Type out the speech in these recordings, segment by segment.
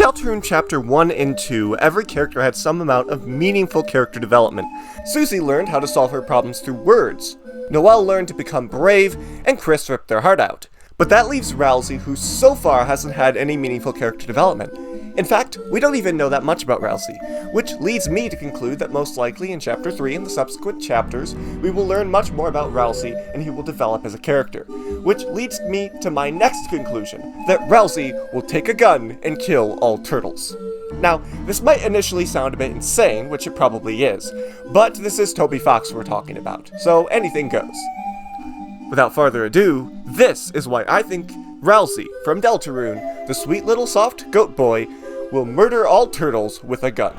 Deltarune Chapter 1 and 2, every character had some amount of meaningful character development. Susie learned how to solve her problems through words. Noelle learned to become brave, and Chris ripped their heart out. But that leaves Ralsei, who so far hasn't had any meaningful character development. In fact, we don't even know that much about Ralsei, which leads me to conclude that most likely in Chapter 3 and the subsequent chapters, we will learn much more about Ralsei and he will develop as a character. Which leads me to my next conclusion, that Ralsei will take a gun and kill all turtles. Now, this might initially sound a bit insane, which it probably is, but this is Toby Fox we're talking about, so anything goes. Without further ado, this is why I think Ralsei from Deltarune, the sweet little soft goat boy, will murder all turtles with a gun.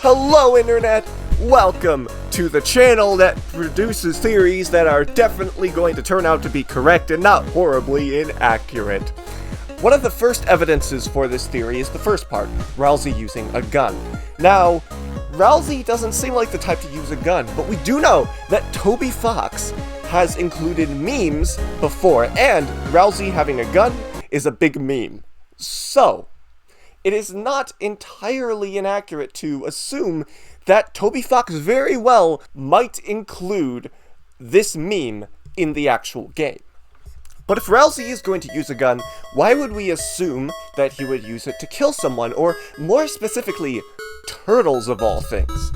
Hello, Internet! Welcome to the channel that produces theories that are definitely going to turn out to be correct and not horribly inaccurate. One of the first evidences for this theory is the first part, Ralsei using a gun. Now, Ralsei doesn't seem like the type to use a gun, but we do know that Toby Fox has included memes before, and Ralsei having a gun is a big meme. So, it is not entirely inaccurate to assume that Toby Fox very well might include this meme in the actual game. But if Ralsei is going to use a gun, why would we assume that he would use it to kill someone, or more specifically, turtles of all things?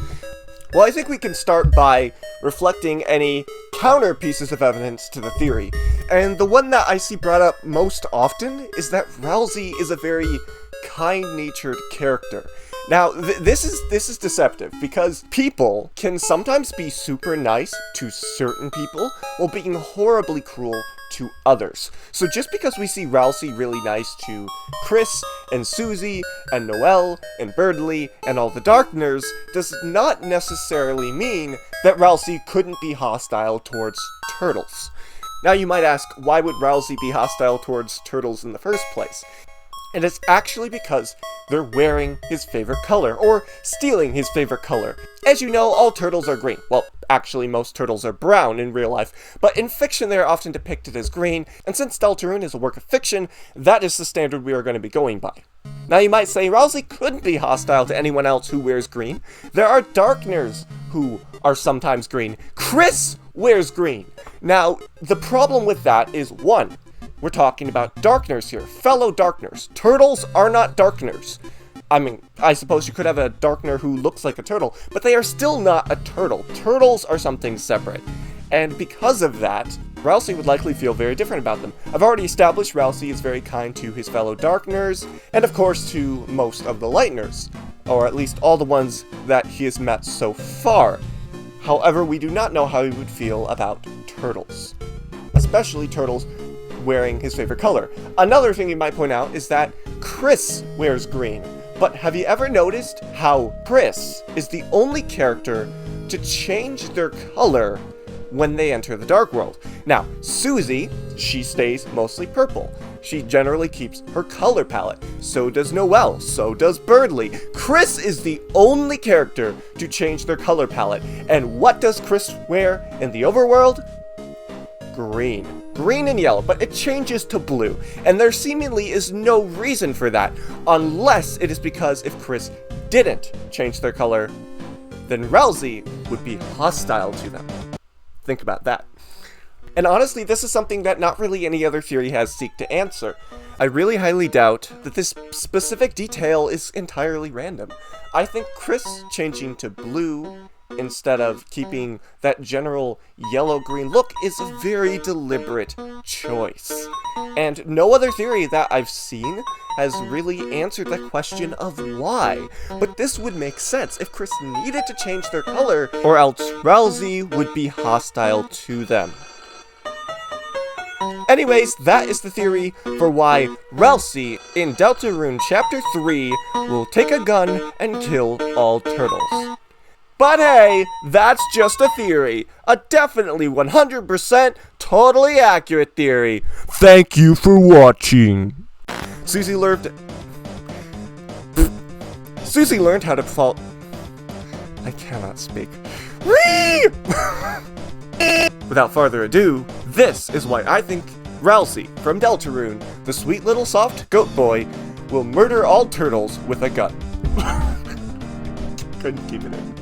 Well, I think we can start by reflecting any counter pieces of evidence to the theory. And the one that I see brought up most often is that Ralsei is a very kind-natured character. Now, this is deceptive, because people can sometimes be super nice to certain people while being horribly cruel to others. So just because we see Ralsei really nice to Chris and Susie and Noelle and Birdly and all the Darkners does not necessarily mean that Ralsei couldn't be hostile towards turtles. Now you might ask, why would Ralsei be hostile towards turtles in the first place? And it's actually because they're wearing his favorite color, or stealing his favorite color. As you know, all turtles are green. Well, actually most turtles are brown in real life, but in fiction they are often depicted as green, and since Deltarune is a work of fiction, that is the standard we are going to be going by. Now you might say, Ralsei couldn't be hostile to anyone else who wears green. There are Darkners who are sometimes green. Chris wears green. Now, the problem with that is, one, we're talking about Darkners here, fellow Darkners. Turtles are not Darkners. I mean, I suppose you could have a Darkner who looks like a turtle, but they are still not a turtle. Turtles are something separate. And because of that, Ralsei would likely feel very different about them. I've already established Ralsei is very kind to his fellow Darkners, and of course to most of the Lightners, or at least all the ones that he has met so far. However, we do not know how he would feel about turtles, especially turtles wearing his favorite color. Another thing you might point out is that Chris wears green. But have you ever noticed how Chris is the only character to change their color when they enter the Dark World? Now, Susie, she stays mostly purple. She generally keeps her color palette. So does Noelle, so does Birdly. Chris is the only character to change their color palette. And what does Chris wear in the overworld? Green. Green and yellow, but it changes to blue, and there seemingly is no reason for that, unless it is because if Chris didn't change their color, then Ralsei would be hostile to them. Think about that. And honestly, this is something that not really any other theory has seeked to answer. I really highly doubt that this specific detail is entirely random. I think Chris changing to blue instead of keeping that general yellow-green look is a very deliberate choice. And no other theory that I've seen has really answered that question of why. But this would make sense if Chris needed to change their color, or else Ralsei would be hostile to them. Anyways, that is the theory for why Ralsei in Deltarune Chapter 3 will take a gun and kill all turtles. But hey, that's just a theory. A definitely 100% totally accurate theory. Thank you for watching. Susie learned how to fall. I cannot speak. Whee! Without further ado, this is why I think Ralsei from Deltarune, the sweet little soft goat boy, will murder all turtles with a gun. Couldn't keep it in.